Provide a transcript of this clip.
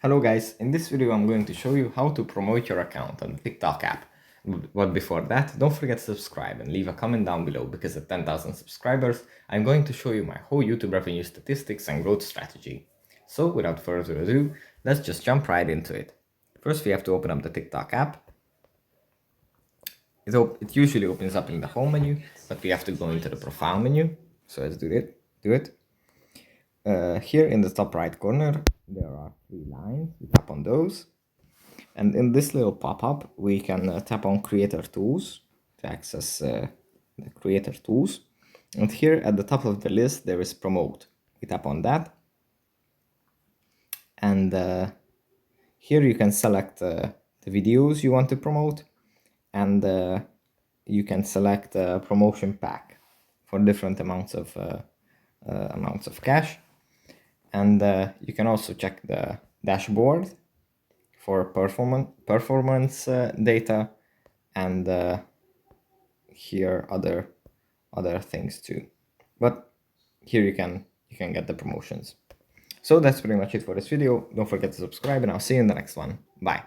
Hello guys, in this video I'm going to show you how to promote your account on the TikTok app. But before that, don't forget to subscribe and leave a comment down below because at 10,000 subscribers, I'm going to show you my whole YouTube revenue statistics and growth strategy. So without further ado, let's just jump right into it. First we have to open up the TikTok app. It usually opens up in the home menu, but we have to go into the profile menu. So let's do it. Here in the top right corner, there are 3 lines. We tap on those. And in this little pop-up, we can tap on Creator Tools to access the Creator Tools. And here at the top of the list, there is Promote. We tap on that. And here you can select the videos you want to promote. And you can select a promotion pack for different amounts of cash. And you can also check the dashboard for performance data, and here other things too. But here you can get the promotions. So that's pretty much it for this video. Don't forget to subscribe, and I'll see you in the next one. Bye.